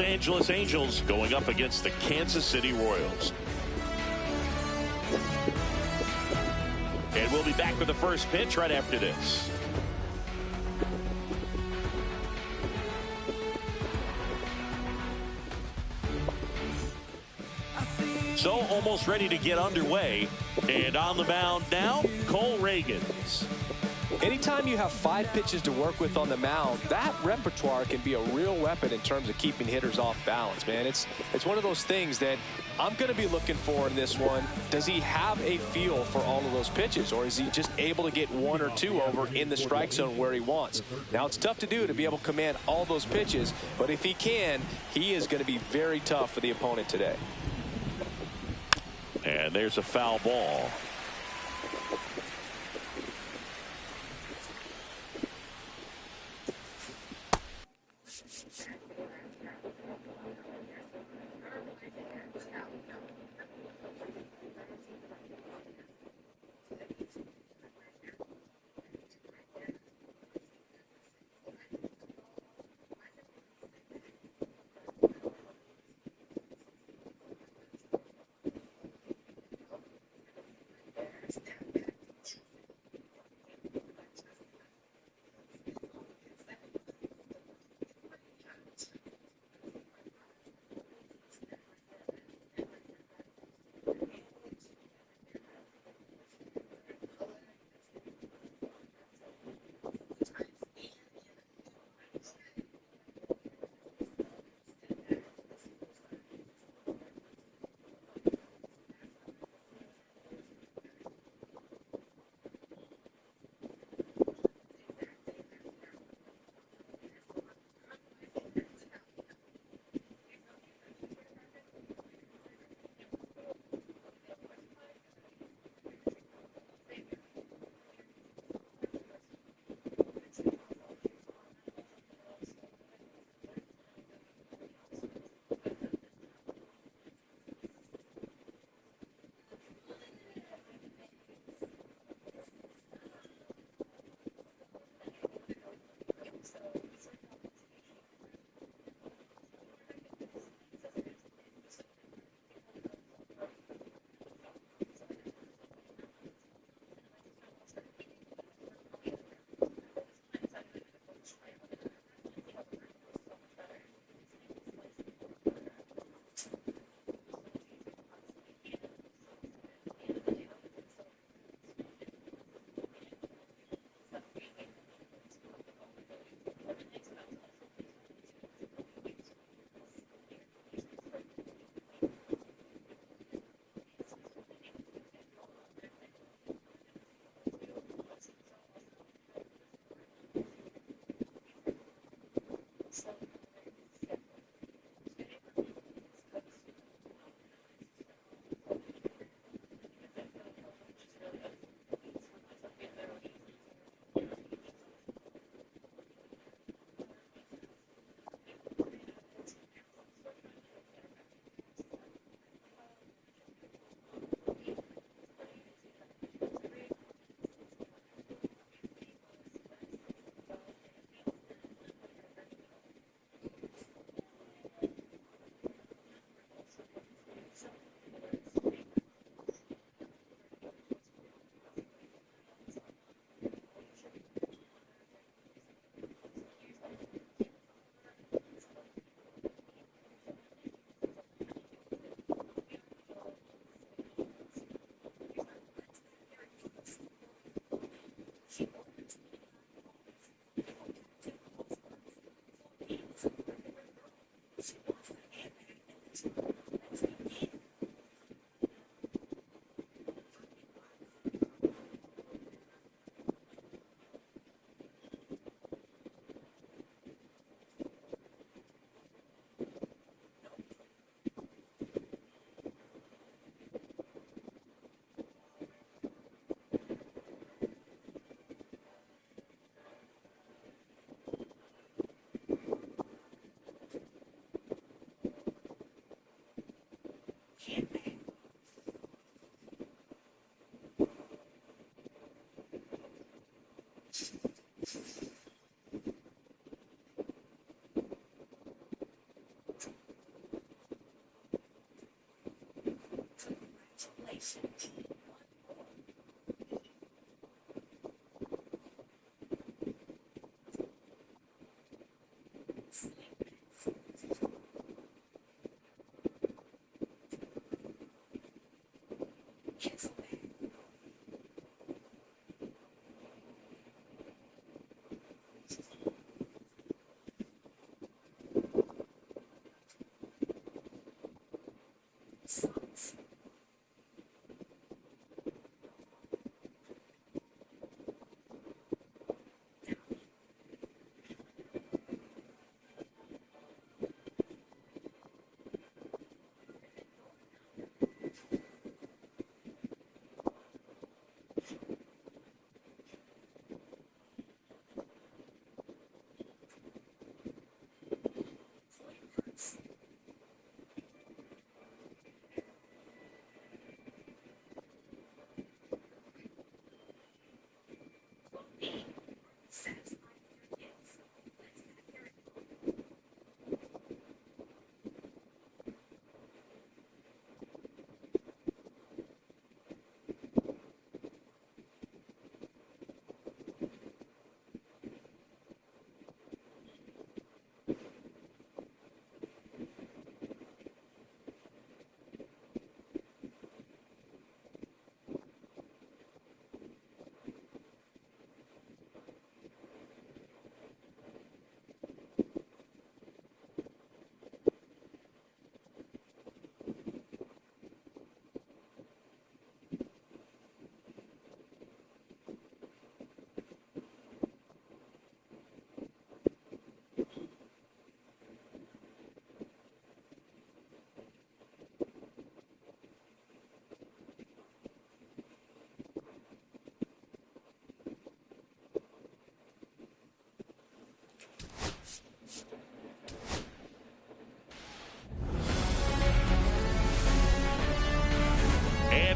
Angeles Angels going up against the Kansas City Royals. And we'll be back with the first pitch right after this. So almost ready to get underway. And on the mound now, Cole Ragans. Anytime you have 5 pitches to work with on the mound, that repertoire can be a real weapon in terms of keeping hitters off balance, man. It's one of those things that I'm going to be looking for in this one. Does he have a feel for all of those pitches, or is he just able to get 1 or 2 over in the strike zone where he wants? Now, it's tough to do to be able to command all those pitches, but if he can, he is going to be very tough for the opponent today. And there's a foul ball.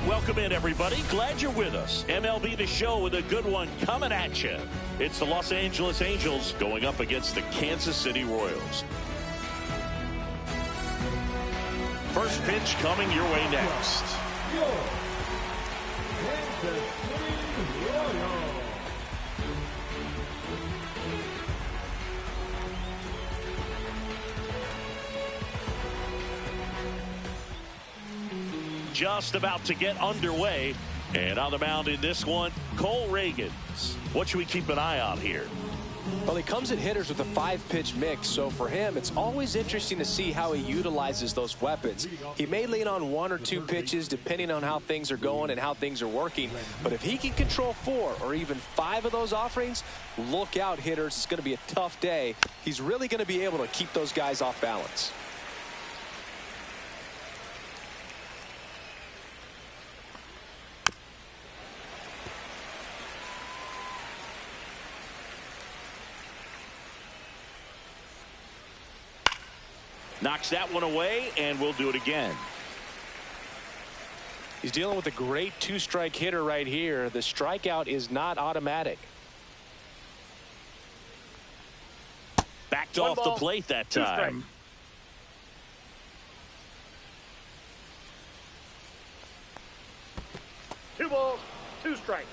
Welcome in, everybody. Glad you're with us. MLB The Show with a good one coming at you. It's the Los Angeles Angels going up against the Kansas City Royals. First pitch coming your way next. Just about to get underway, and on the mound in this one, Cole Reagans. What should we keep an eye on here? Well, he comes at hitters with a 5-pitch mix, so for him, it's always interesting to see how he utilizes those weapons. He may lean on 1 or 2 pitches depending on how things are going and how things are working, but if he can control 4 or even 5 of those offerings, look out, hitters. It's going to be a tough day. He's really going to be able to keep those guys off balance. Knocks that one away, and we'll do it again. He's dealing with a great 2-strike hitter right here. The strikeout is not automatic. Backed off the plate that time. 2 balls, 2 strikes.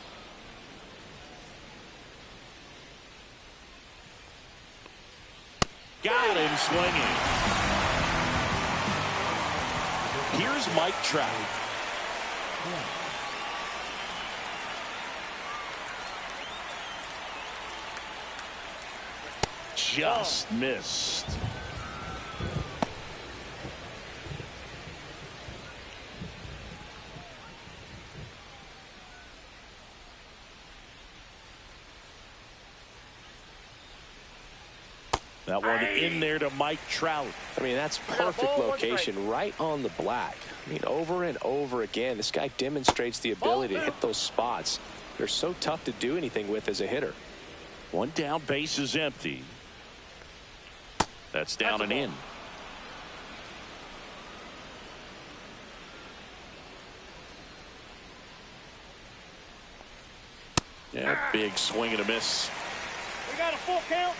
Got him swinging. Here's Mike Trout. Just missed. That one in there to Mike Trout. I mean, that's perfect location, right on the black. I mean, over and over again, this guy demonstrates the ability to hit those spots. They're so tough to do anything with as a hitter. One down, base is empty. That's down and in. Yeah, big swing and a miss. We got a full count.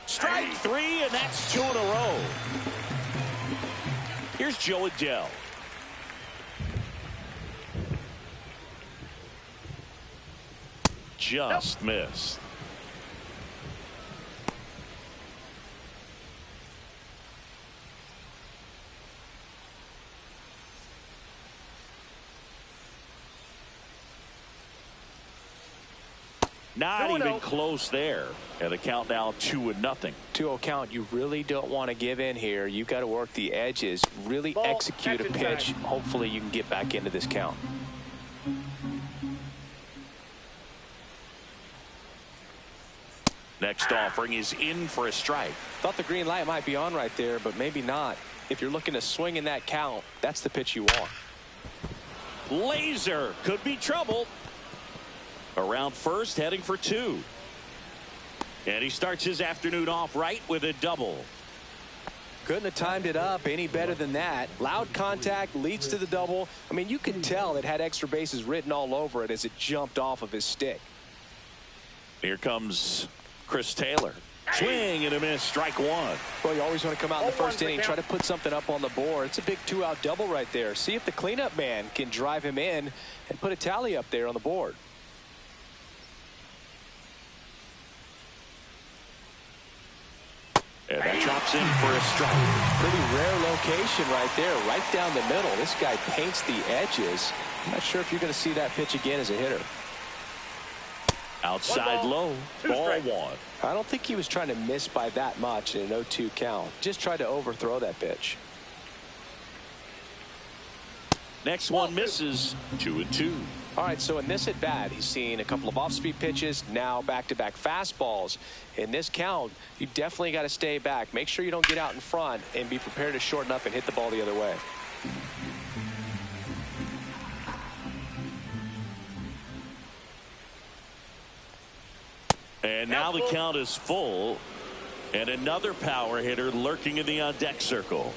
Strike 3, and that's 2 in a row. Here's Joe Adele. Just missed. Not even close there. And the count now 2-0. 2-0 count. You really don't want to give in here. You've got to work the edges, really execute a pitch. Hopefully you can get back into this count. Next offering is in for a strike. Thought the green light might be on right there, but maybe not. If you're looking to swing in that count, that's the pitch you want. Laser could be trouble. Around first, heading for 2. And he starts his afternoon off right with a double. Couldn't have timed it up any better than that. Loud contact leads to the double. I mean, you can tell it had extra bases written all over it as it jumped off of his stick. Here comes Chris Taylor. Swing and a miss, strike 1. Well, you always want to come out in the first inning, try to put something up on the board. It's a big 2-out double right there. See if the cleanup man can drive him in and put a tally up there on the board. And that drops in for a strike. Pretty rare location right there, right down the middle. This guy paints the edges. I'm not sure if you're going to see that pitch again as a hitter. Outside low, ball 1. I don't think he was trying to miss by that much in an 0-2 count. Just tried to overthrow that pitch. Next one misses. 2-2. All right, so in this at bat, he's seen a couple of off-speed pitches, now back-to-back fastballs. In this count, you definitely got to stay back. Make sure you don't get out in front and be prepared to shorten up and hit the ball the other way. And now the count is full. And another power hitter lurking in the on-deck circle.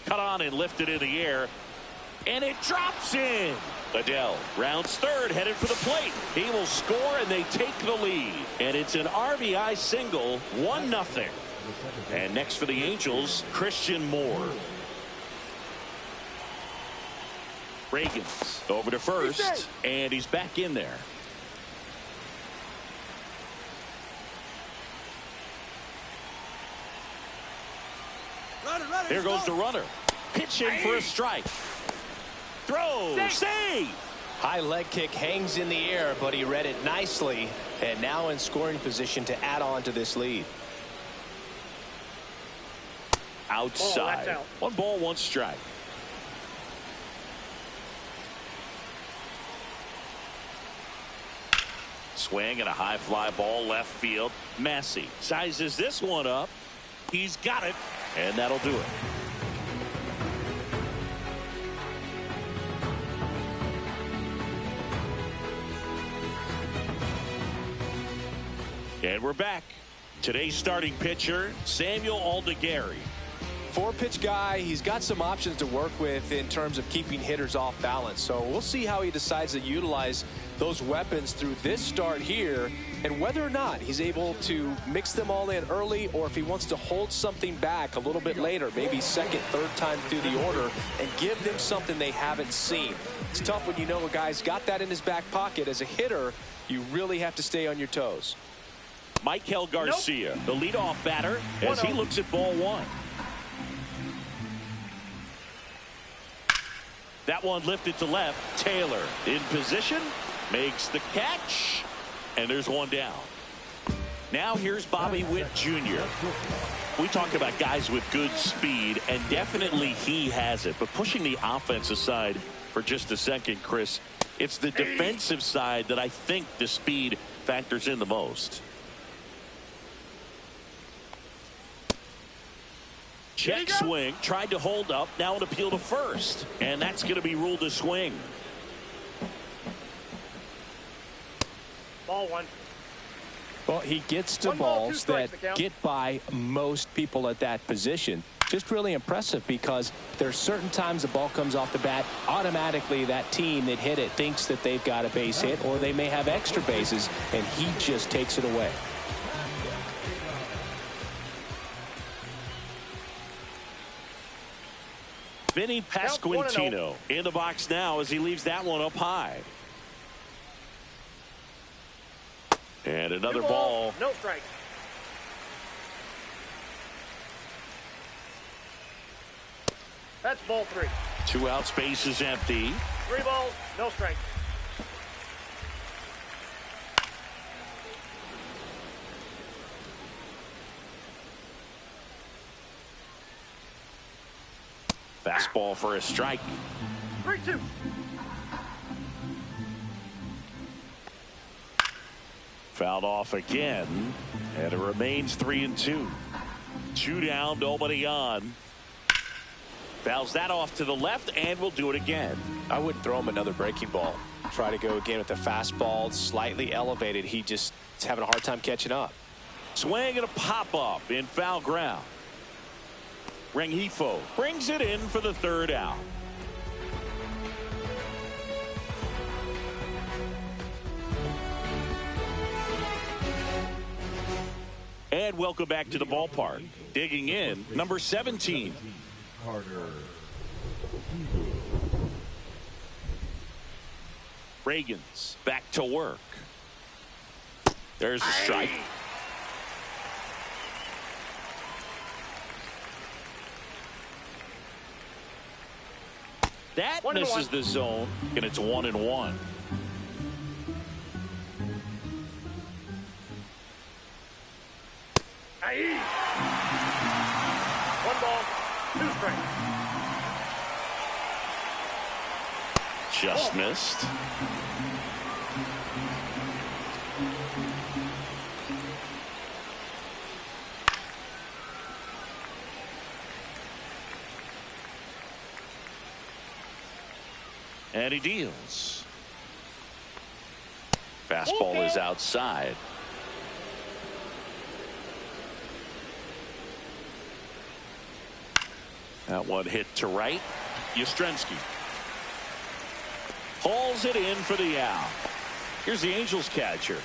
Cut on and lifted in the air. And it drops in. Adele rounds third, headed for the plate. He will score, and they take the lead. And it's an RBI single, 1-0. And next for the Angels, Christian Moore. Reagans over to first, and he's back in there. Here goes the runner. Pitching for a strike. Throw, save. High leg kick hangs in the air, but he read it nicely, and now in scoring position to add on to this lead. Outside. 1 ball, 1 strike. Swing and a high fly ball left field. Massey sizes this one up. He's got it, and that'll do it. And we're back. Today's starting pitcher, Samuel Aldegari. 4-pitch guy. He's got some options to work with in terms of keeping hitters off balance. So we'll see how he decides to utilize those weapons through this start here, and whether or not he's able to mix them all in early, or if he wants to hold something back a little bit later, maybe second, third time through the order, and give them something they haven't seen. It's tough when you know a guy's got that in his back pocket. As a hitter, you really have to stay on your toes. Michael Garcia, the leadoff batter, as he looks at ball 1. That one lifted to left. Taylor in position, makes the catch, and there's one down. Now here's Bobby Witt Jr. We talk about guys with good speed, and definitely he has it. But pushing the offense aside for just a second, Chris, it's the defensive side that I think the speed factors in the most. Check swing, tried to hold up, now an appeal to first, and that's going to be ruled a swing. Ball 1. Well, he gets to balls that get by most people at that position. Just really impressive, because there's certain times the ball comes off the bat, automatically that team that hit it thinks that they've got a base hit, or they may have extra bases, and he just takes it away. Vinny Pasquantino in the box now as he leaves that one up high. And another ball. No strike. That's ball 3. 2 outs, base is empty. 3 balls, no strike. Fastball for a strike. 3-2. Fouled off again, and it remains 3-2. 2 down, nobody on. Fouls that off to the left, and we'll do it again. I wouldn't throw him another breaking ball. Try to go again with the fastball, slightly elevated. He just is having a hard time catching up. Swing and a pop-up in foul ground. Rengifo brings it in for the 3rd out. And welcome back to the ballpark. Digging in, number 17. Reagan's back to work. There's a strike. That misses the zone, and it's 1-1. Aye. 1 ball, 2 strikes. Just missed. And he deals. Fastball is outside. That one hit to right. Yastrzemski hauls it in for the out. Here's the Angels catcher.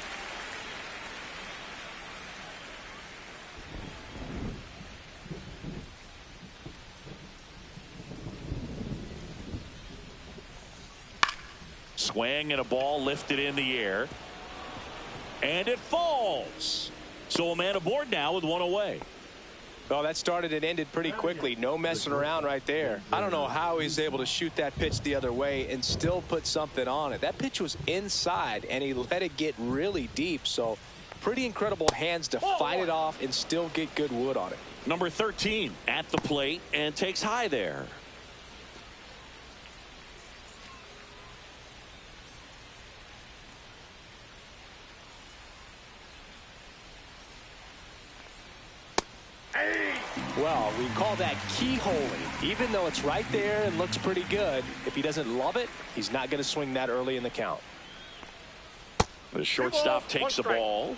Swing and a ball lifted in the air. And it falls. So a man aboard now with 1 away. Well, that started and ended pretty quickly. No messing around right there. I don't know how he's able to shoot that pitch the other way and still put something on it. That pitch was inside, and he let it get really deep. So pretty incredible hands to fight it off and still get good wood on it. Number 13 at the plate and takes high there. Well, we call that keyholing. Even though it's right there and looks pretty good, if he doesn't love it, he's not going to swing that early in the count. The shortstop takes the ball.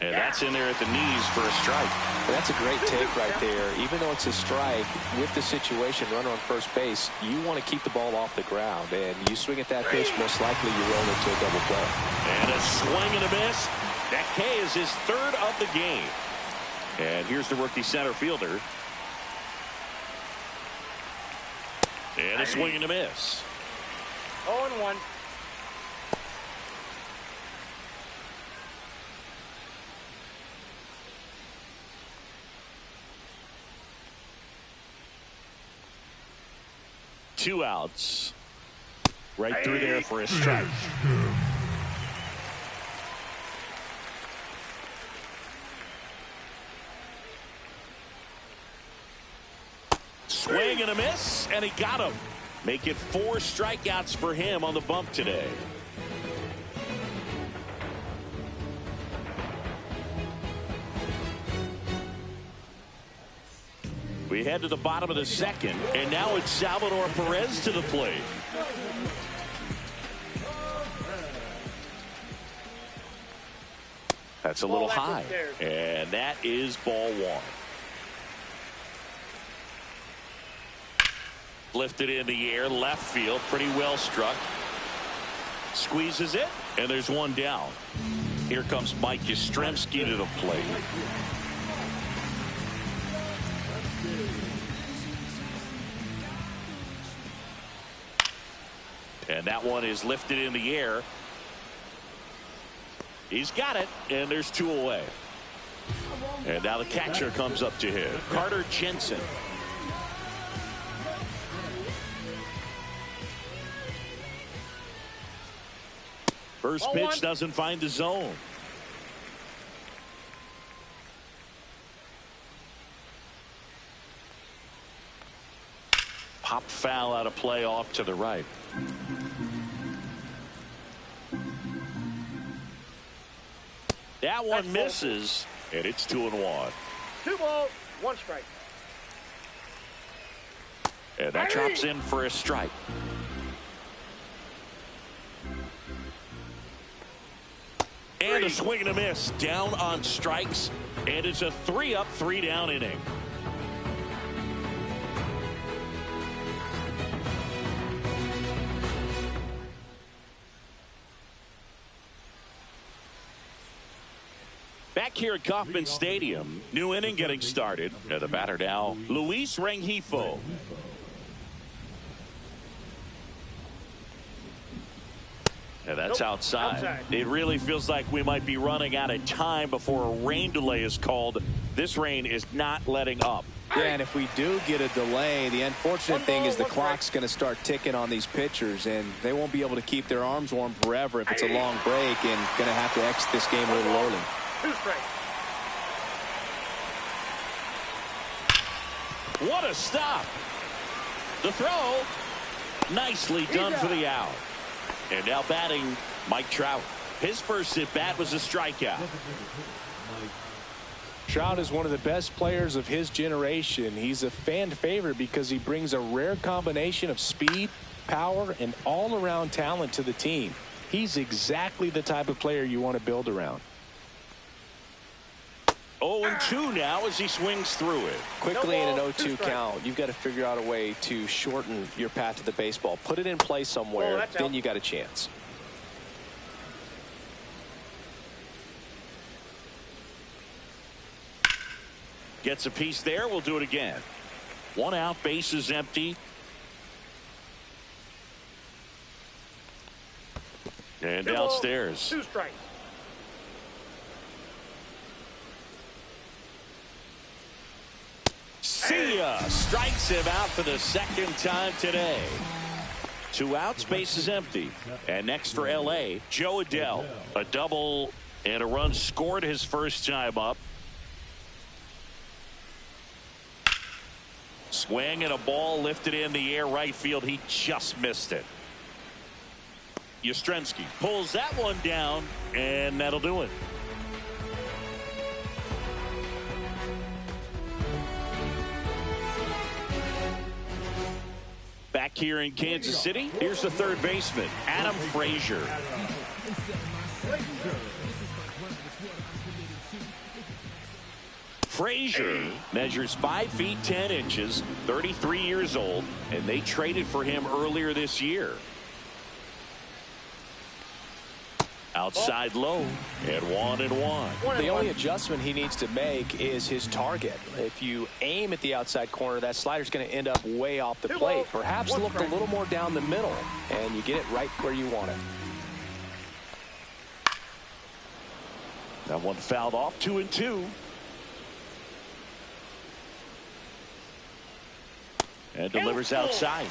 And that's in there at the knees for a strike. That's a great take right there. Even though it's a strike, with the situation, runner on first base, you want to keep the ball off the ground. And you swing at that pitch, most likely you roll into a double play. And a swing and a miss. That K is his 3rd of the game. And here's the rookie center fielder. And a swing and a miss. 0-1. Two outs. Right through there for a strike. Swing and a miss, and he got him. Make it 4 strikeouts for him on the bump today. We head to the bottom of the 2nd, and now it's Salvador Perez to the plate. That's a little high, and that is ball 1. Lifted in the air, left field, pretty well struck. Squeezes it, and there's 1 down. Here comes Mike Yastrzemski to the plate. And that one is lifted in the air. He's got it, and there's 2 away. And now the catcher comes up to him, Carter Jensen. First pitch doesn't find the zone. Pop foul out of play off to the right. That one misses, and it's 2-1. 2 balls, 1 strike. And that drops in for a strike. And a swing and a miss, down on strikes, and it's a 3-up, 3-down inning. Back here at Kauffman Stadium, new inning getting started. And the batter now, Luis Rengifo. And that's outside. It really feels like we might be running out of time before a rain delay is called. This rain is not letting up. Yeah, and if we do get a delay, the unfortunate thing is the clock's going to start ticking on these pitchers, and they won't be able to keep their arms warm forever if it's a long break, and going to have to exit this game a little early. 2 strikes. What a stop. The throw. Nicely done for the out. And now batting, Mike Trout. His first at bat was a strikeout. Trout is one of the best players of his generation. He's a fan favorite because he brings a rare combination of speed, power, and all-around talent to the team. He's exactly the type of player you want to build around. 0-2 now as he swings through it. Quickly in an 0-2 count, you've got to figure out a way to shorten your path to the baseball. Put it in play somewhere, then you got a chance. Gets a piece there. We'll do it again. 1 out, base is empty. And downstairs. 2 strikes. See ya! Strikes him out for the 2nd time today. 2 outs, base is empty. And next for LA, Joe Adell. A double and a run scored his first time up. Swing and a ball lifted in the air right field. He just missed it. Yastrzemski pulls that one down, and that'll do it. Back here in Kansas City, here's the third baseman, Adam Frazier. Frazier measures 5 feet 10 inches, 33 years old, and they traded for him earlier this year. Outside low and 1-1. The only adjustment he needs to make is his target. If you aim at the outside corner, that slider's going to end up way off the plate. Perhaps look a little more down the middle, and you get it right where you want it. That one fouled off, 2-2. And delivers outside.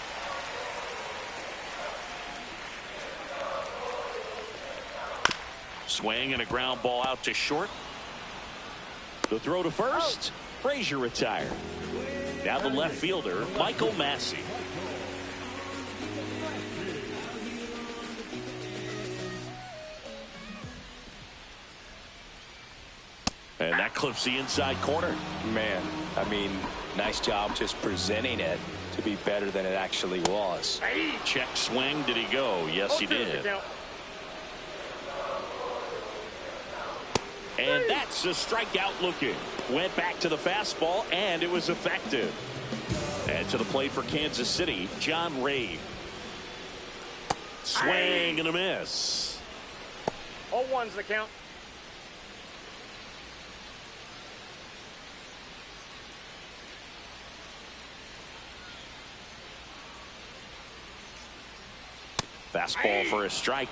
Swing and a ground ball out to short. The throw to first. Frazier retired. Now the left fielder, Michael Massey. And that clips the inside corner. Man, I mean, nice job just presenting it to be better than it actually was. Check swing. Did he go? Yes, he did. And that's a strikeout looking. Went back to the fastball, and it was effective. And to the plate for Kansas City, John Ray. Swing and a miss. 0-1's the count. Fastball for a strike.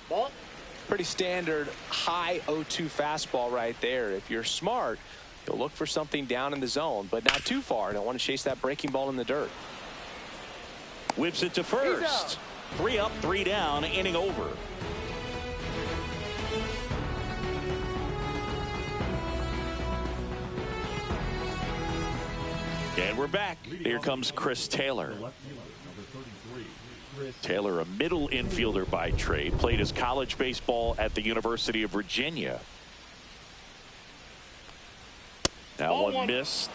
Ball. Pretty standard high 0-2 fastball right there. If you're smart, you'll look for something down in the zone, but not too far. Don't want to chase that breaking ball in the dirt. Whips it to first. 3 up, 3 down, inning over. And we're back. Here comes Chris Taylor. Taylor, a middle infielder by trade, played his college baseball at the University of Virginia. Now one missed.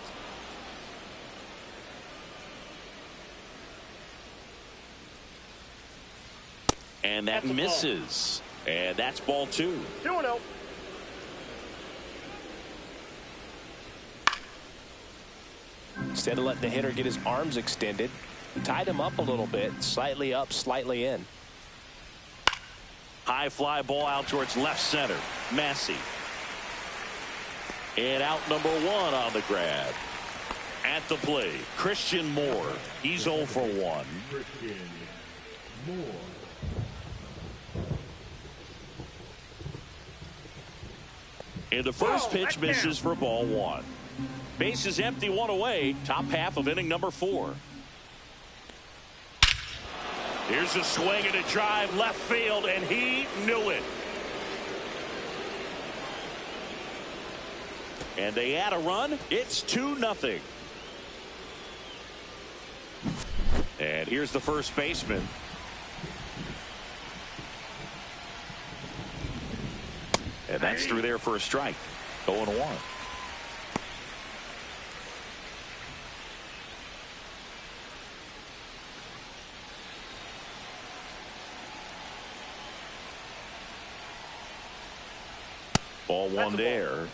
And that misses. And that's ball 2. 2-0. Instead of letting the hitter get his arms extended, tied him up a little bit, slightly up, slightly in. High fly ball out towards left center. Massey. And out number 1 on the grab. At the plate, Christian Moore. He's 0 for 1. And the first pitch misses for ball 1. Base is empty, 1 away. Top half of inning number 4. Here's a swing and a drive left field, and he knew it. And they add a run. It's 2-0. And here's the first baseman. And that's through there for a strike. 0-1. Ball 1 there.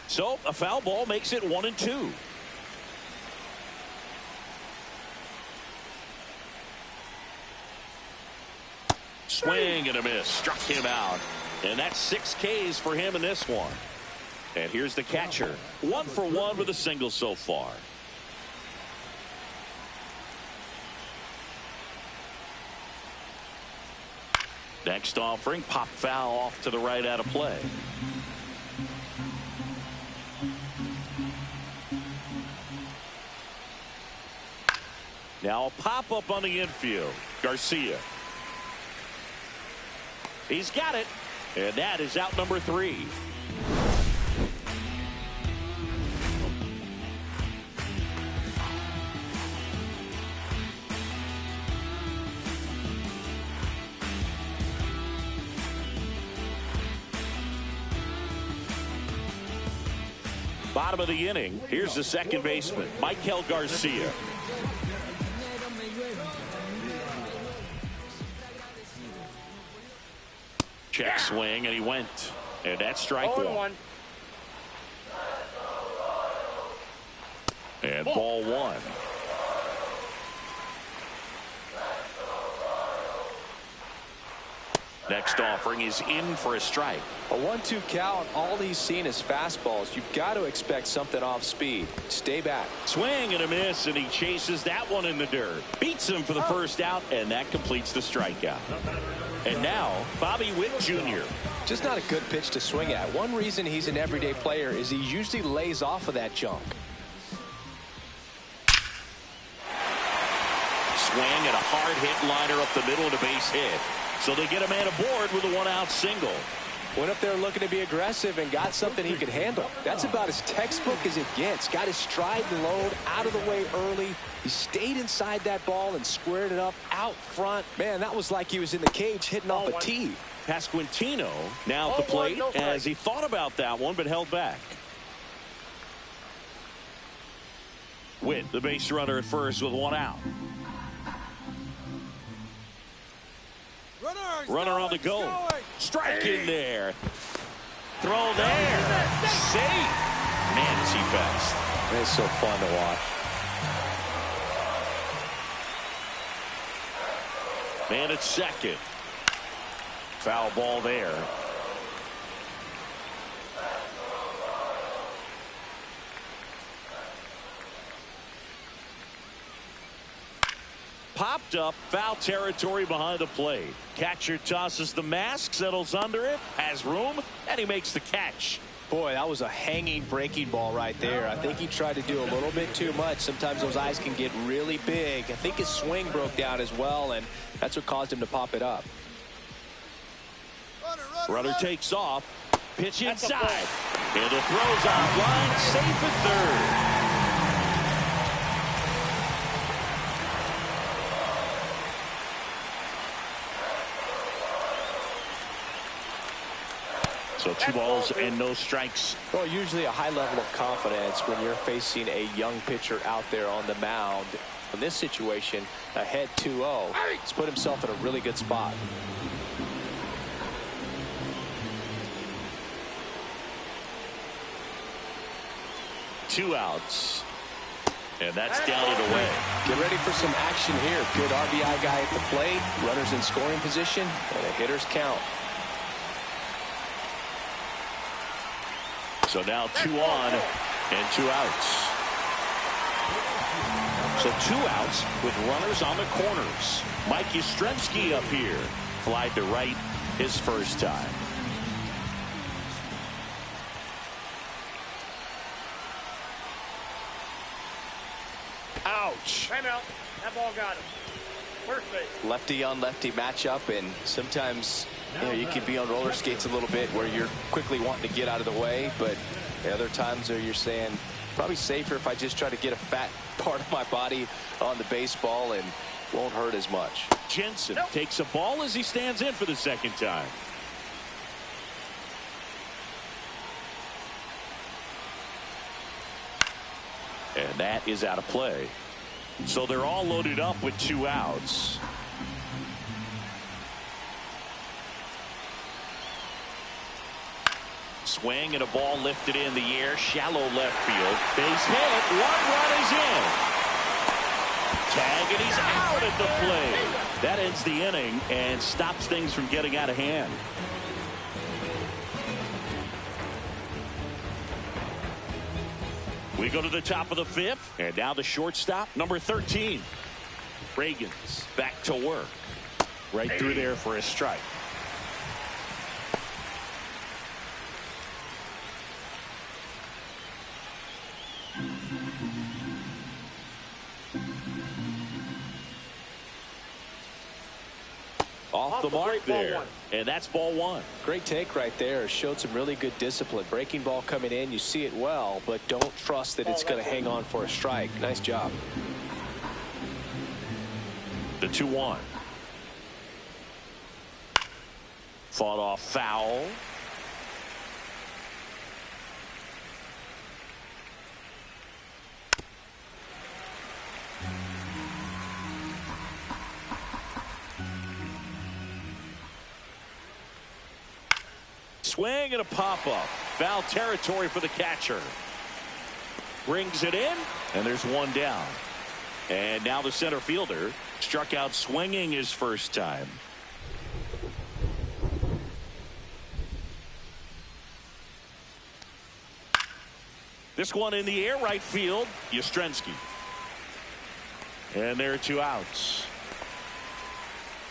So a foul ball makes it 1-2. Swing and a miss. Struck him out. And that's 6 Ks for him in this one. And here's the catcher. 1 for 1 with a single so far. Next offering, pop foul off to the right out of play. Now a pop up on the infield. Garcia. He's got it. And that is out number 3. Bottom of the inning. Here's the second baseman, Michael Garcia. Check swing, and he went. And that's strike 1. And ball 1. Next offering is in for a strike. A 1-2 count. All he's seen is fastballs. You've got to expect something off speed. Stay back. Swing and a miss, and he chases that one in the dirt. Beats him for the first out, and that completes the strikeout. And now, Bobby Witt Jr. Just not a good pitch to swing at. One reason he's an everyday player is he usually lays off of that junk. Swing and a hard hit liner up the middle and a base hit. So they get a man aboard with a 1-out single. Went up there looking to be aggressive and got something he could handle. That's about as textbook as it gets. Got his stride and load out of the way early. He stayed inside that ball and squared it up out front. Man, that was like he was in the cage hitting off a tee. Pasquantino now at the plate as he thought about that one but held back. Witt, the base runner at first with 1 out. Runner on the go. Strike in there. Throw there. Safe. Man, is he fast. It's so fun to watch. Man at second. Foul ball there. popped up. Foul territory behind the plate. Catcher tosses the mask, settles under it, has room, and he makes the catch. Boy, that was a hanging breaking ball right there. I think he tried to do a little bit too much. Sometimes those eyes can get really big. I think his swing broke down as well, and that's what caused him to pop it up. Runner takes off. Pitch inside. And the throw's offline. Safe at third. So 2 balls and no strikes. Well, usually a high level of confidence when you're facing a young pitcher out there on the mound. In this situation, ahead 2-0. He's put himself in a really good spot. Two outs. And that's down and away. Get ready for some action here. Good RBI guy at the plate. Runners in scoring position. And a hitter's count. So now 2 on and 2 outs. So 2 outs with runners on the corners. Mike Yastrzemski up here. Flied to right his first time. Ouch. Timeout. That ball got him. First base. Lefty on lefty matchup, and sometimes you can be on roller skates a little bit where you're quickly wanting to get out of the way, but the other times are you're saying probably safer if I just try to get a fat part of my body on the baseball and won't hurt as much. Jensen takes a ball as he stands in for the second time. And that is out of play. So they're all loaded up with 2 outs. Swing and a ball lifted in the air. Shallow left field. Base hit. 1 run is in. Tag, and he's out at the plate. That ends the inning and stops things from getting out of hand. We go to the top of the 5th, and now the shortstop, number 13. Reagan's back to work. Right through there for a strike. Off the mark there. And that's ball 1. Great take right there. Showed some really good discipline. Breaking ball coming in. You see it well, but don't trust that it's going to hang on for a strike. Nice job. The 2-1. Fought off foul. Swing and a pop-up. Foul territory for the catcher. Brings it in, and there's 1 down. And now the center fielder struck out swinging his first time. This one in the air, right field, Yastrzemski. And there are 2 outs.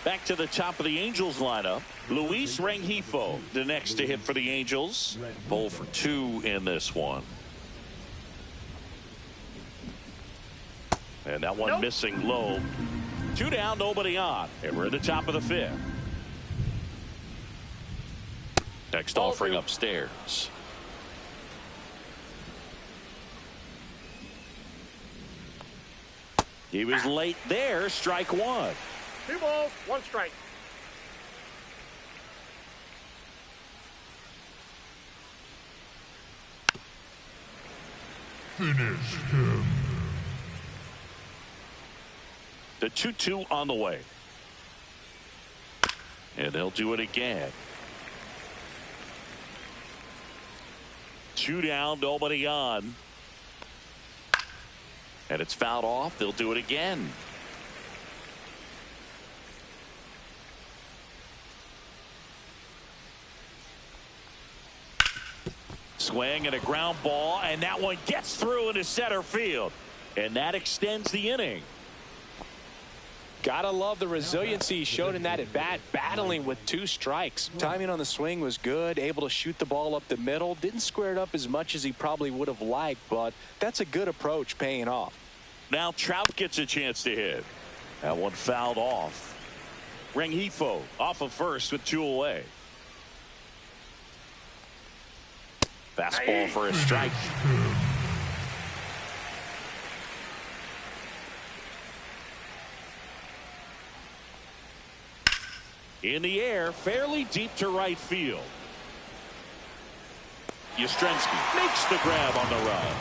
Back to the top of the Angels lineup. Luis Rengifo, the next to hit for the Angels. 0 for 2 in this one. And that one missing low. 2 down, nobody on. And we're at the top of the 5th. Next offering upstairs. He was late there. Strike 1. 2 balls, 1 strike. Finish him. The 2-2 on the way. And they'll do it again. 2 down, nobody on. And it's fouled off. They'll do it again. Swing and a ground ball, and that one gets through into center field. And that extends the inning. Gotta love the resiliency he showed in that at bat, battling with 2 strikes. Timing on the swing was good, able to shoot the ball up the middle. Didn't square it up as much as he probably would have liked, but that's a good approach paying off. Now Trout gets a chance to hit. That one fouled off. Rengifo off of first with 2 away. Fastball for a strike. In the air, fairly deep to right field. Yastrzemski makes the grab on the run.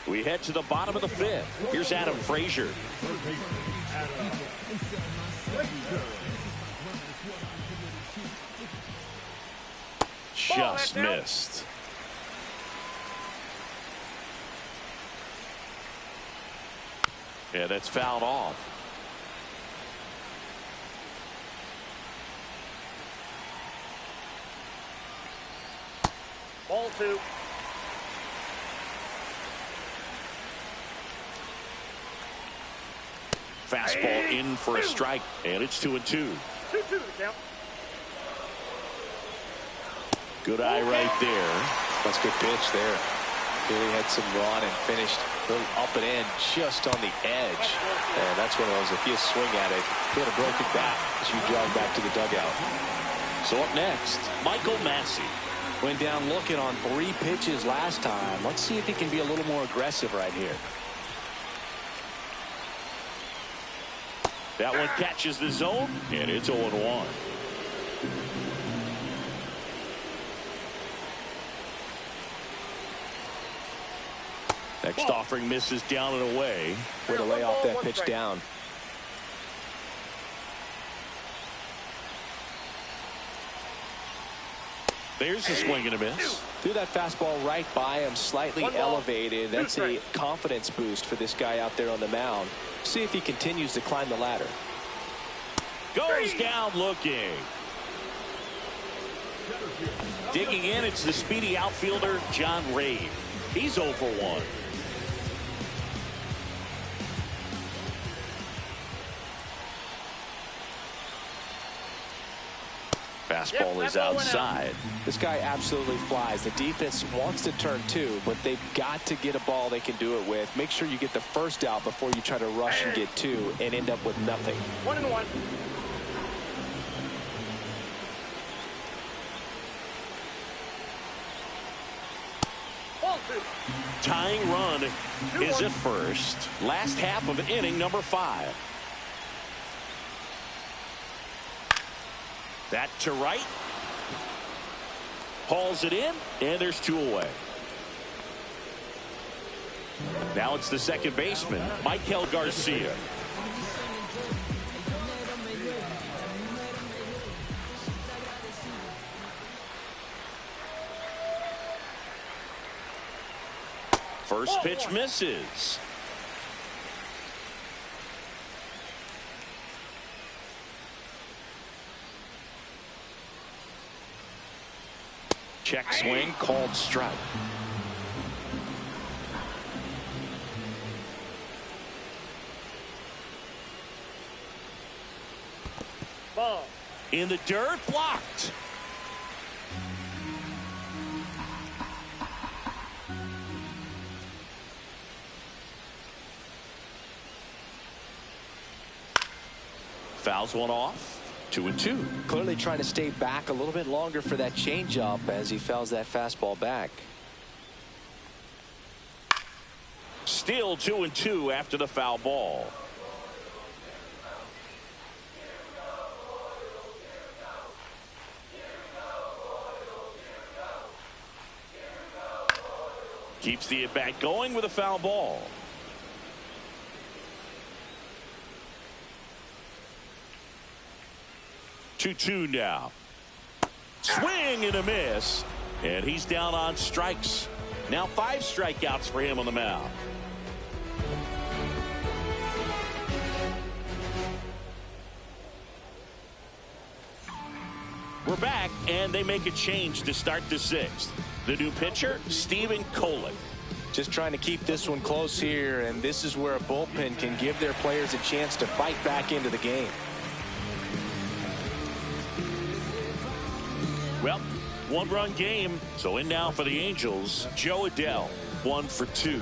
We head to the bottom of the 5th. Here's Adam Frazier. Just missed. Yeah, that's fouled off. Ball 2. Fastball in for a strike, and it's 2-2. 2-2 the count. Good eye right there. That's a good pitch there. Really had some run and finished a little up and in just on the edge. And that's one of those, if you swing at it, you had a broken bat as you jog back to the dugout. So up next, Michael Massey. Went down looking on 3 pitches last time. Let's see if he can be a little more aggressive right here. That one catches the zone, and it's 0-1. Next offering misses down and away. Way to lay off that pitch down. There's a swing and a miss. Threw that fastball right by him, slightly elevated. That's a confidence boost for this guy out there on the mound. See if he continues to climb the ladder. Goes down looking. Digging in, it's the speedy outfielder, John Rave. He's 0 for 1. Fastball is outside. This guy absolutely flies. The defense wants to turn 2, but they've got to get a ball they can do it with. Make sure you get the first out before you try to rush and get 2 and end up with nothing. 1-1. Ball 2. Tying run is at first. Last half of inning number 5. That to right. Hauls it in, and there's 2 away. Now it's the second baseman, Michael Garcia. First pitch misses. Check swing, called strike. Ball. In the dirt, blocked. Fouls one off. 2-2. Clearly trying to stay back a little bit longer for that changeup as he fouls that fastball back. Still 2-2 after the foul ball. Keeps the at-bat going with a foul ball. Two now. Swing and a miss, and he's down on strikes. Now 5 strikeouts for him on the mound. We're back, and they make a change to start the sixth. The new pitcher, Steven Kolek. Just trying to keep this one close here, and this is where a bullpen can give their players a chance to fight back into the game. Well, one-run game. So in now for the Angels, Joe Adell, 1 for 2.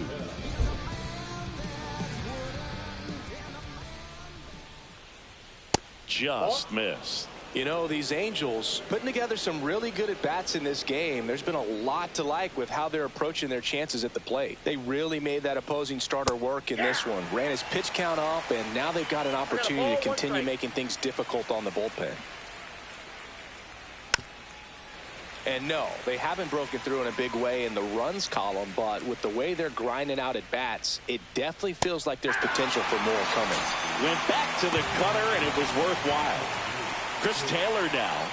Just missed. You know, these Angels putting together some really good at-bats in this game. There's been a lot to like with how they're approaching their chances at the plate. They really made that opposing starter work in this one. Ran his pitch count up, and now they've got an opportunity to continue making things difficult on the bullpen. And no, they haven't broken through in a big way in the runs column, but with the way they're grinding out at bats, it definitely feels like there's potential for more coming. Went back to the cutter, and it was worthwhile. Chris Taylor now.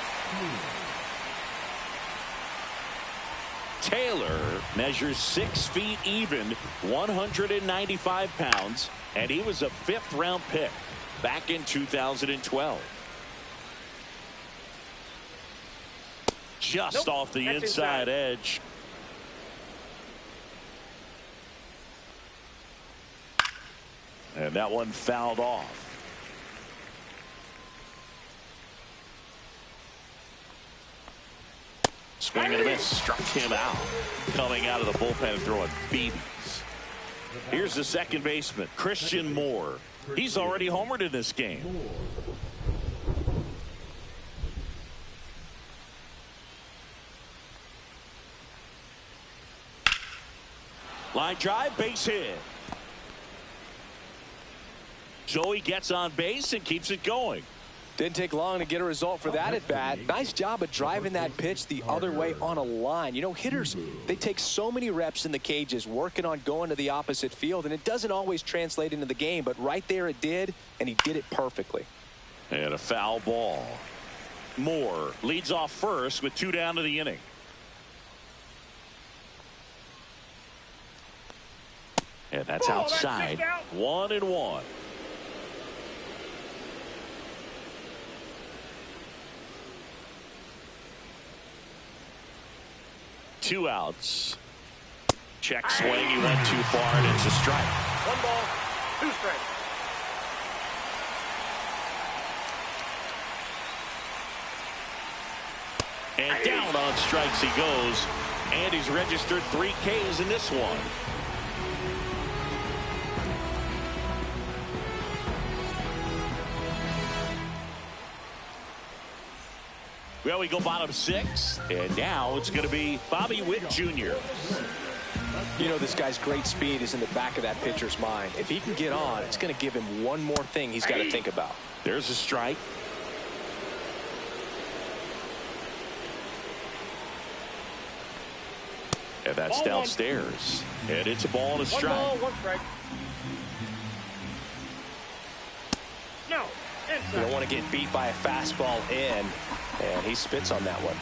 Taylor measures 6 feet even, 195 pounds, and he was a 5th-round pick back in 2012. Just off the inside edge. And that one fouled off. Swing and a miss. Struck him out. Coming out of the bullpen throwing BBs. Here's the second baseman, Christian Moore. He's already homered in this game. Line drive, base hit. Joey gets on base and keeps it going. Didn't take long to get a result for that at bat. Nice job of driving that pitch the other way on a line. You know, hitters, they take so many reps in the cages working on going to the opposite field, and it doesn't always translate into the game, but right there it did, and he did it perfectly. And a foul ball. Moore leads off first with 2 down to the inning. And that's outside. 1-1. Two outs. Check swing. He went too far, and it's a strike. 1 ball, 2 strikes. And down on strikes he goes. And he's registered 3 Ks in this one. Well, we go bottom 6, and now it's going to be Bobby Witt Jr. You know, this guy's great speed is in the back of that pitcher's mind. If he can get on, it's going to give him one more thing he's got to think about. There's a strike. And that's Ball downstairs. And it's a ball and a strike. 1 ball, 1 strike. No. Inside. You don't want to get beat by a fastball in, and he spits on that one.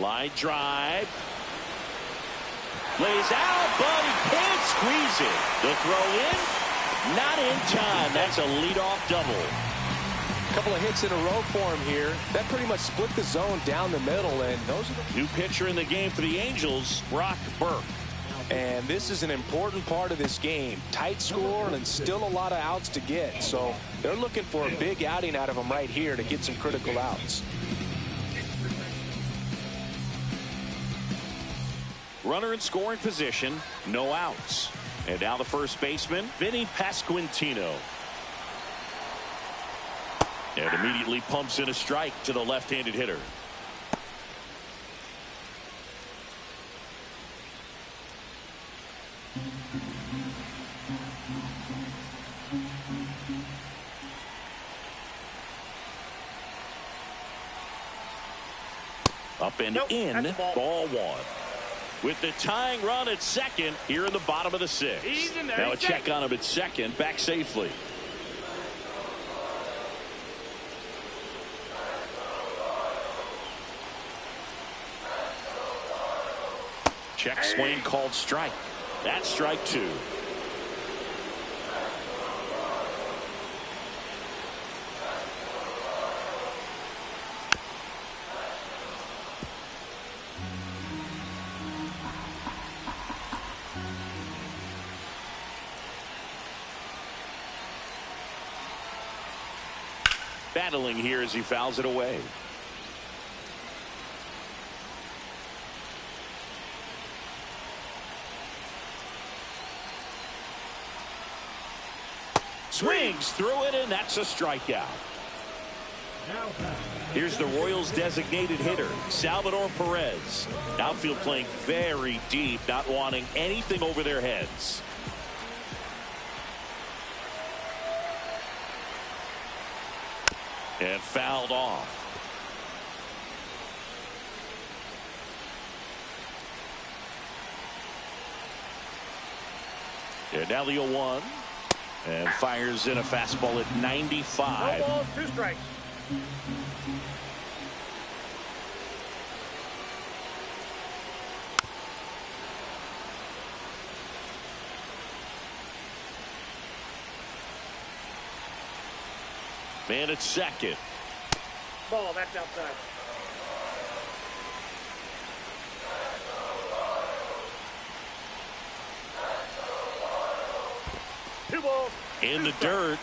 Line drive. Lays out, but he can't squeeze it. The throw in, not in time. That's a leadoff double. A couple of hits in a row for him here. That pretty much split the zone down the middle, and those are the new pitcher in the game for the Angels, Brock Burke. And this is an important part of this game. Tight score and still a lot of outs to get. So they're looking for a big outing out of him right here to get some critical outs. Runner in scoring position, no outs. And now the first baseman, Vinny Pasquantino. And immediately pumps in a strike to the left-handed hitter. Up and in, ball 1. With the tying run at second here in the bottom of the 6th. Now a check on him at second, back safely. Check swing called strike. That's strike 2. Battling here as he fouls it away. Swings through it, and that's a strikeout. Here's the Royals' designated hitter, Salvador Perez. Outfield playing very deep, not wanting anything over their heads. And fouled off. And now the 0-1. And fires in a fastball at 95. No balls, 2 strikes. Man at second. Ball, that's outside. Two balls. In the dirt.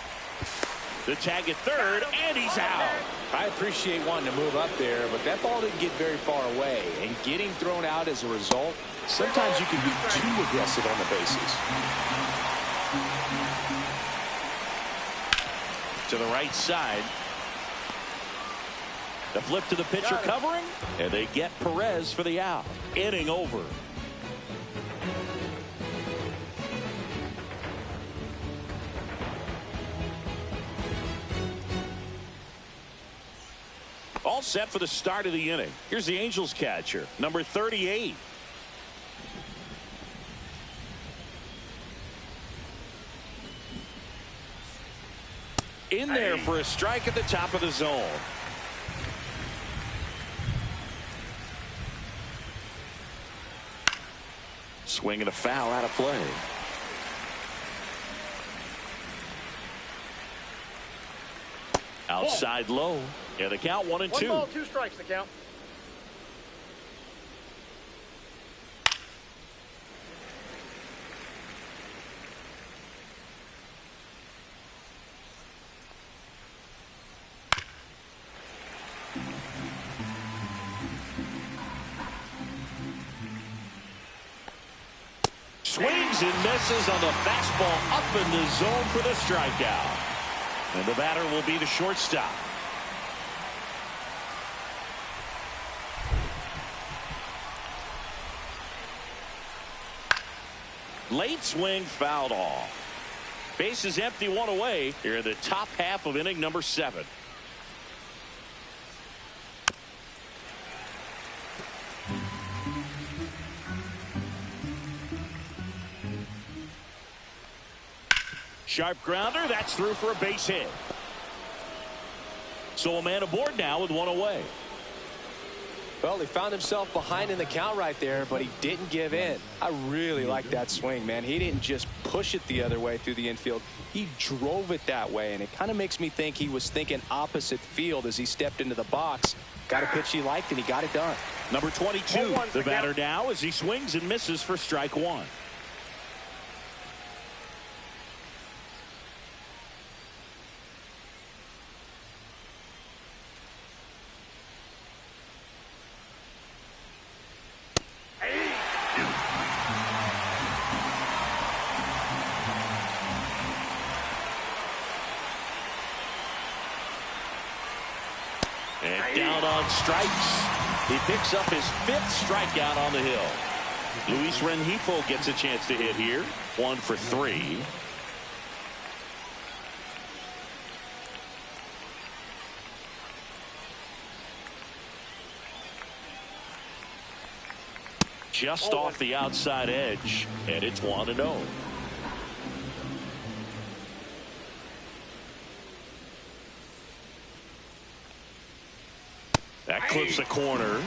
The tag at third, and he's out. I appreciate wanting to move up there, but that ball didn't get very far away. And getting thrown out as a result, sometimes you can be too aggressive on the bases. To the right side. The flip to the pitcher covering, and they get Perez for the out. Inning over. All set for the start of the inning. Here's the Angels catcher, number 38. In there for a strike at the top of the zone. Swing and a foul out of play. Outside low. Yeah, the count 1-2. 1 ball, 2 strikes, the count. Swings and misses on the fastball up in the zone for the strikeout. And the batter will be the shortstop. Late swing fouled off. Base is empty, 1 away here in the top half of inning number 7. Sharp grounder, that's through for a base hit. So a man aboard now with 1 away. Well, he found himself behind in the count right there, but he didn't give in. I really like that swing, man. He didn't just push it the other way through the infield. He drove it that way, and it kind of makes me think he was thinking opposite field as he stepped into the box. Got a pitch he liked, and he got it done. Number 22, the batter now as he swings and misses for strike 1. And down on strikes. He picks up his 5th strikeout on the hill. Luis Rengifo gets a chance to hit here. 1 for 3. Just off the outside edge, and it's 1-0. That clips a corner.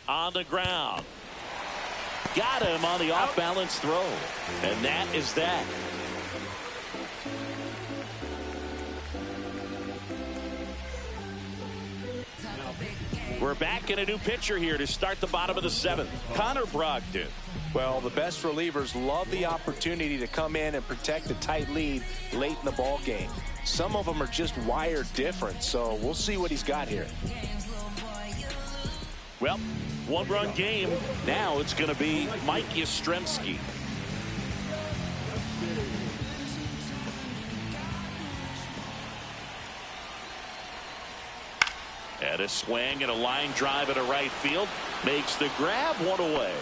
On the ground. Got him on the off-balance throw. And that is that. We're back in a new pitcher here to start the bottom of the 7th. Connor Brogdon. Well, the best relievers love the opportunity to come in and protect a tight lead late in the ball game. Some of them are just wired different, so we'll see what he's got here. Well, one-run game. Now it's going to be Mike Yastrzemski. And a swing and a line drive into right field. Makes the grab, one away.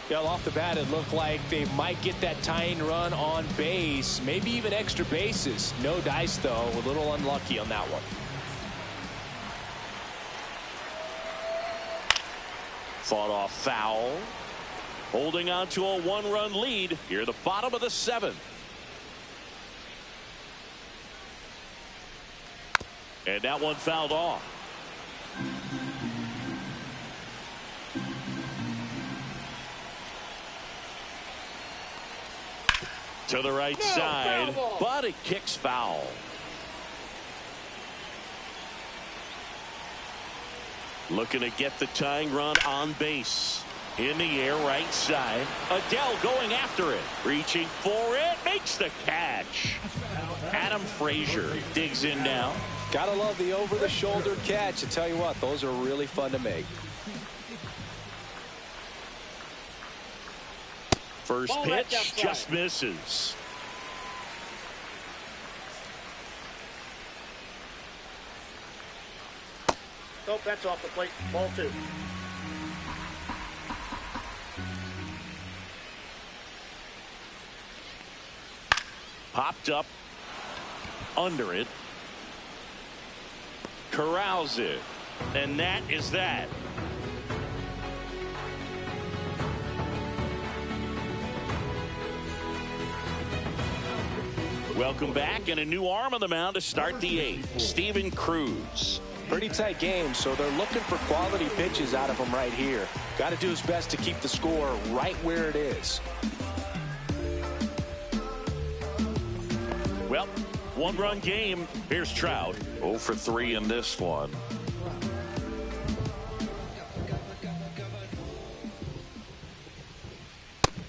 Yeah, off the bat, it looked like they might get that tying run on base, maybe even extra bases. No dice, though. A little unlucky on that one. Fought off foul. Holding on to a one-run lead here at the bottom of the 7th. And that one fouled off. To the right side, but it kicks foul. Looking to get the tying run on base. In the air, right side. Adele going after it. Reaching for it. Makes the catch. Adam Frazier digs in now. Gotta love the over-the-shoulder catch. I tell you what, those are really fun to make. First pitch just misses. Nope, that's off the plate. Ball 2. Popped up under it. Corrals it. And that is that. Welcome back, and a new arm on the mound to start the 8th. Steven Cruz. Pretty tight game, so they're looking for quality pitches out of him right here. Got to do his best to keep the score right where it is. Well, one-run game. Here's Trout. 0 for 3 in this one.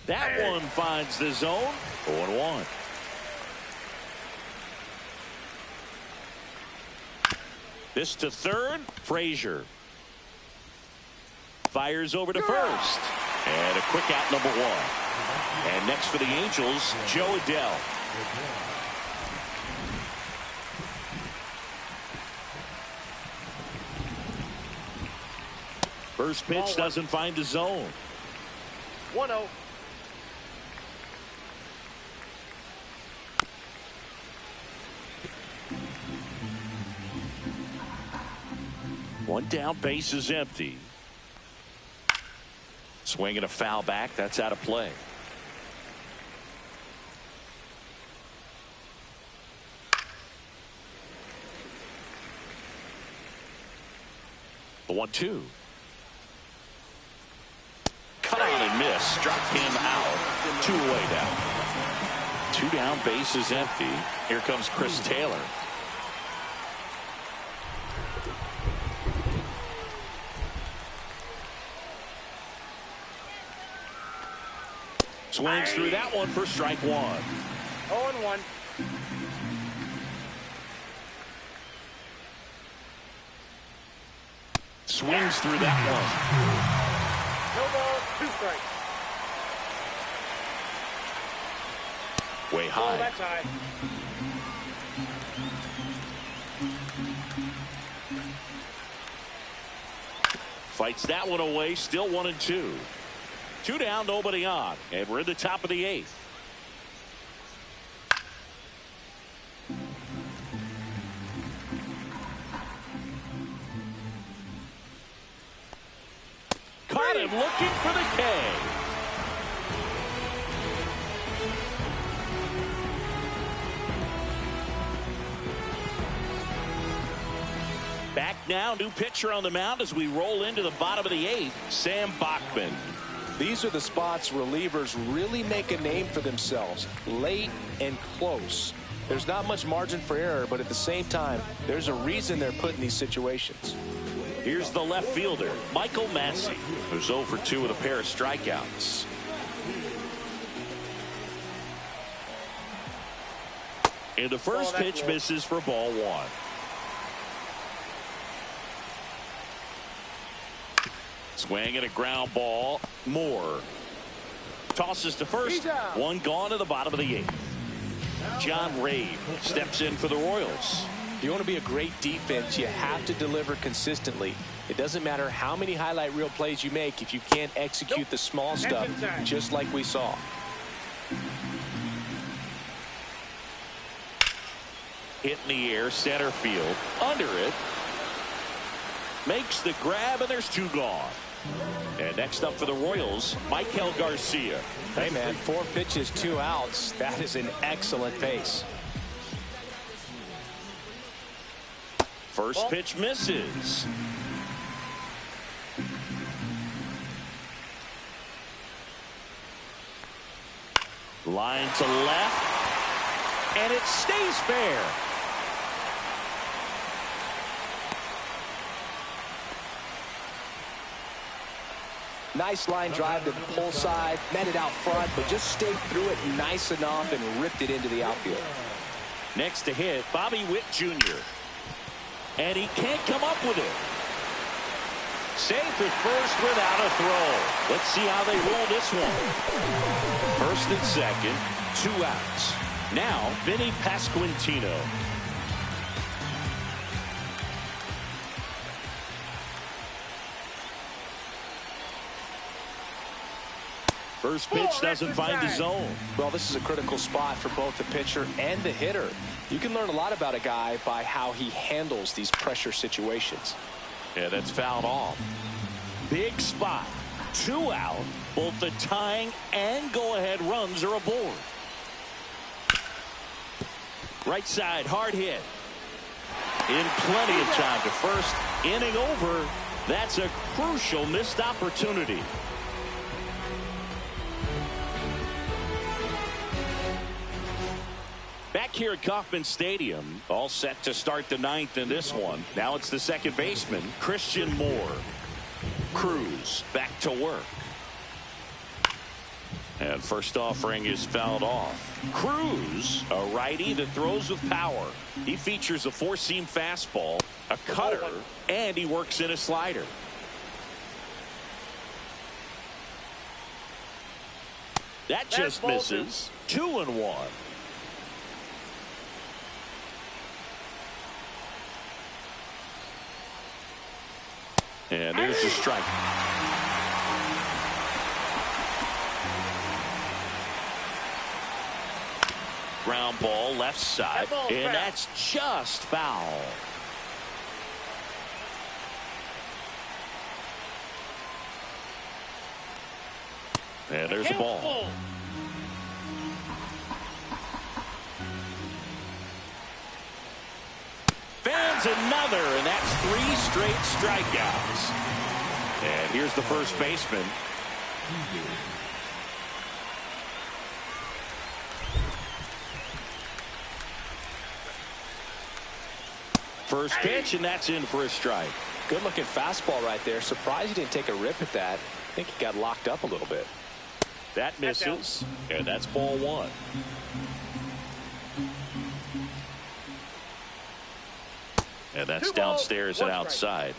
That one finds the zone. 0-1. This to third. Frazier fires over to first. And a quick out, number 1. And next for the Angels, Joe Adele. First pitch doesn't find the zone. 1-0. One down, base is empty. Swing and a foul back. That's out of play. The 1-2. Cut on and miss. Struck him out. 2 away now. 2 down, base is empty. Here comes Chris Taylor. Swings through that one for strike 1. 0-1. Swings through that one. No ball, 2 strikes. Way high. Oh, that's high. Fights that one away. Still 1-2. 2 down, nobody on. And we're in the top of the 8th. Caught him looking for the K. Back now, new pitcher on the mound as we roll into the bottom of the 8th, Sam Bachman. These are the spots relievers really make a name for themselves, late and close. There's not much margin for error, but at the same time, there's a reason they're put in these situations. Here's the left fielder, Michael Massey, who's 0 for 2 with a pair of strikeouts. And the first pitch misses for ball 1. Swing and a ground ball. Moore tosses to first. One gone to the bottom of the 8th. John Ray steps in for the Royals. If you want to be a great defense, you have to deliver consistently. It doesn't matter how many highlight reel plays you make if you can't execute the small stuff, just like we saw. Hit in the air, center field, under it. Makes the grab, and there's 2 gone. And next up for the Royals, Michael Garcia. Hey, man, 4 pitches, 2 outs. That is an excellent pace. First pitch misses. Line to left, and it stays fair. Nice line drive to the pull side, met it out front, but just stayed through it nice enough and ripped it into the outfield. Next to hit, Bobby Witt Jr. And he can't come up with it. Safe at first without a throw. Let's see how they roll this one. First and second, 2 outs. Now, Vinny Pasquantino. First pitch doesn't find the zone. Well, this is a critical spot for both the pitcher and the hitter. You can learn a lot about a guy by how he handles these pressure situations. Yeah, that's fouled off. Big spot. 2 out. Both the tying and go-ahead runs are aboard. Right side, hard hit. In plenty of time to first. Inning over. That's a crucial missed opportunity. Back here at Kauffman Stadium, all set to start the 9th in this one. Now it's the second baseman, Christian Moore. Cruz back to work. And first offering is fouled off. Cruz, a righty that throws with power. He features a 4-seam fastball, a cutter, and he works in a slider. That just misses. 2-1. And there's the strike. Ground ball left side, and that's just foul. And there's the ball. Fans another, and that's 3 straight strikeouts. And here's the first baseman. First pitch, and that's in for a strike. Good looking fastball right there. Surprised he didn't take a rip at that. I think he got locked up a little bit. That misses, and that's ball 1. And that's downstairs and outside.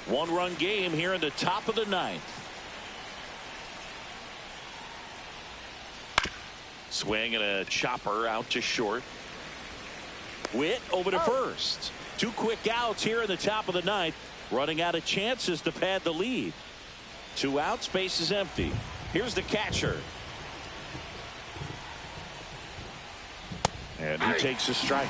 One-run game here in the top of the 9th. Swing and a chopper out to short. Witt over to first. 2 quick outs here in the top of the 9th. Running out of chances to pad the lead. 2 outs, base is empty. Here's the catcher. And he takes a strike.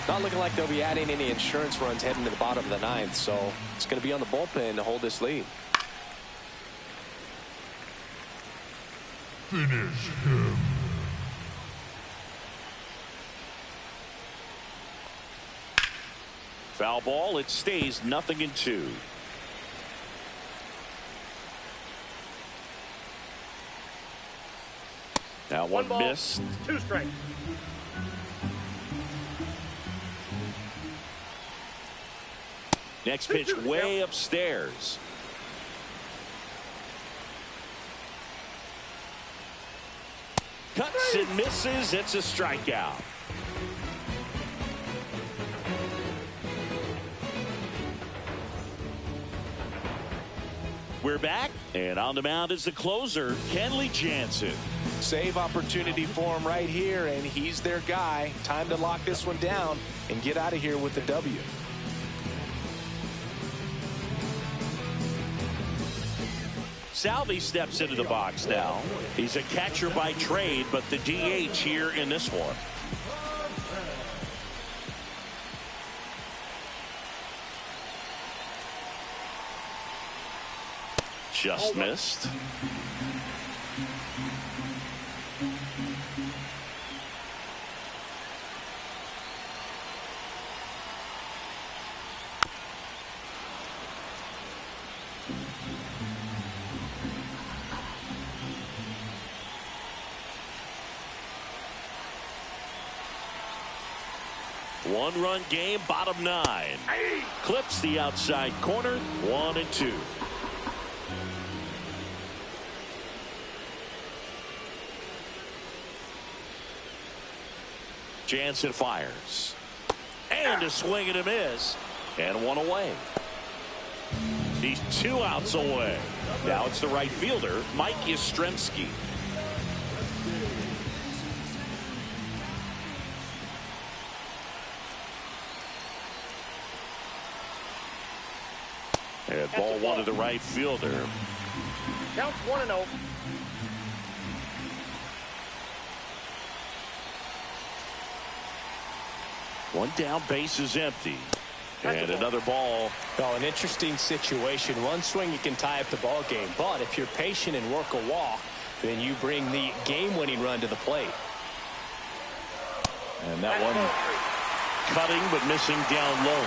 Not looking like they'll be adding any insurance runs heading to the bottom of the 9th, so it's going to be on the bullpen to hold this lead. Finish him. Foul ball. It stays 0-2. Now one ball, missed. 2 strikes. Next pitch way upstairs. Cuts and misses. It's a strikeout. We're back, and on the mound is the closer, Kenley Jansen. Save opportunity for him right here, and he's their guy. Time to lock this one down and get out of here with the W. Salvi steps into the box now. He's a catcher by trade, but the DH here in this one. Just missed. One-run game, bottom 9. Clips the outside corner, 1-2. Jansen fires. And a swing and a miss. And one away. He's 2 outs away. Now it's the right fielder, Mike Yastrzemski. And ball 1 to the right fielder. Counts 1-0. One down, base is empty. And another ball. Oh, an interesting situation. One swing, you can tie up the ball game. But if you're patient and work a walk, then you bring the game-winning run to the plate. And that one cutting but missing down low.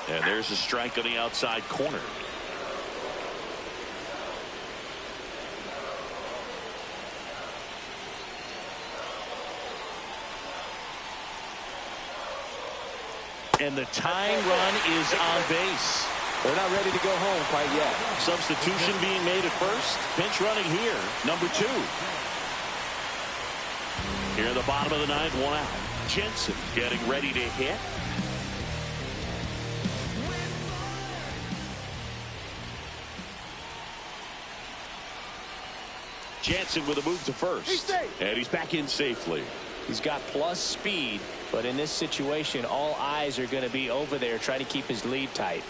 And there's a strike on the outside corner. And the tying run is on base. They're not ready to go home quite yet. Substitution being made at first. Pinch running here, number 2. Here in the bottom of the 9th, 1 out. Jensen getting ready to hit. Jansen with a move to first. And he's back in safely. He's got plus speed, but in this situation, all eyes are going to be over there trying to keep his lead tight.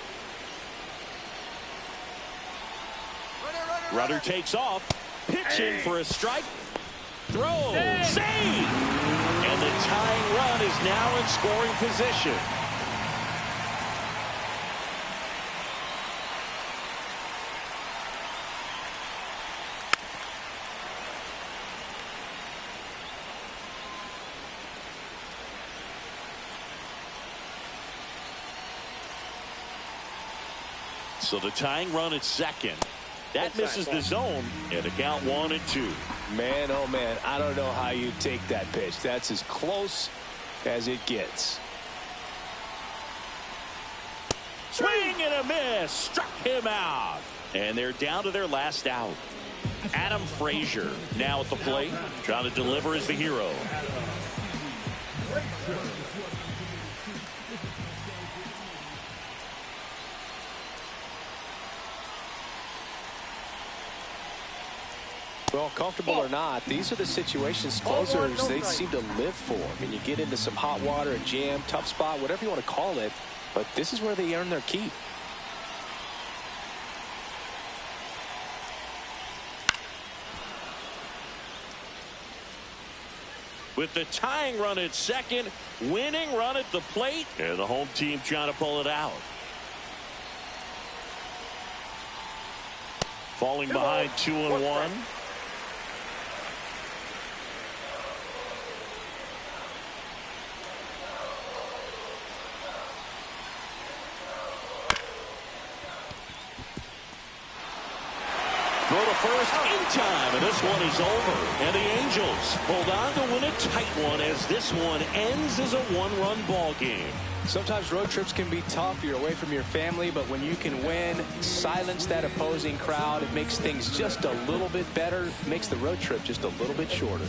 Runner takes off. Pitching for a strike. Throw. Save. And the tying run is now in scoring position. So the tying run at second. That misses the zone, and the count 1-2. Man, oh man, I don't know how you take that pitch. That's as close as it gets. Swing and a miss. Struck him out. And they're down to their last out. Adam Frazier now at the plate, trying to deliver as the hero. Well, comfortable or not, these are the situations closers they seem to live for. I mean, you get into some hot water, a jam, tough spot, whatever you want to call it, but this is where they earn their keep. With the tying run at second, winning run at the plate, and the home team trying to pull it out. Falling behind 2-1. first in time, and this one is over. And the Angels hold on to win a tight one as this one ends as a one-run ball game. Sometimes road trips can be tough. You're away from your family, but when you can win, silence that opposing crowd, it makes things just a little bit better, makes the road trip just a little bit shorter.